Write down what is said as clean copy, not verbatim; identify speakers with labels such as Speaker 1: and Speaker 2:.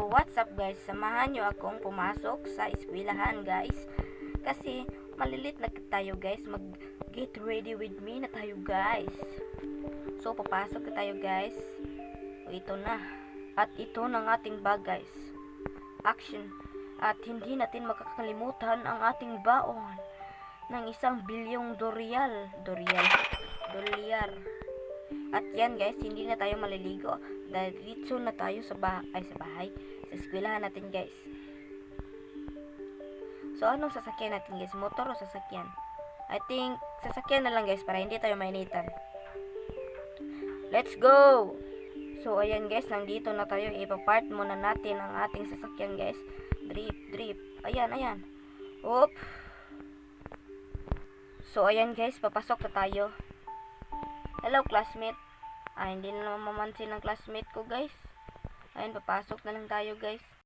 Speaker 1: what's up guys? Samahan nyo akong pumasok sa eskwelahan guys. Kasi malilit na tayo guys. Mag get ready with me na tayo guys. So papasok na tayo guys. So, ito na. At ito ng ating bag guys. Action. At hindi natin makakalimutan ang ating baon ng 1 bilyong dolyar. At yan guys, hindi na tayo maliligo dahil dito na tayo sa bahay, sa eskwelahan natin guys. So anong sasakyan natin guys? Motor o sasakyan? I think sasakyan na lang guys para hindi tayo mainitan. Let's go! So ayan guys, nandito na tayo. Ipapart muna natin ang ating sasakyan guys. Drip. Ayan. Oop. So ayan guys, papasok na tayo. Hello classmate. Hindi na naman mamansin ng classmate ko guys. Ayun, papasok na lang tayo guys.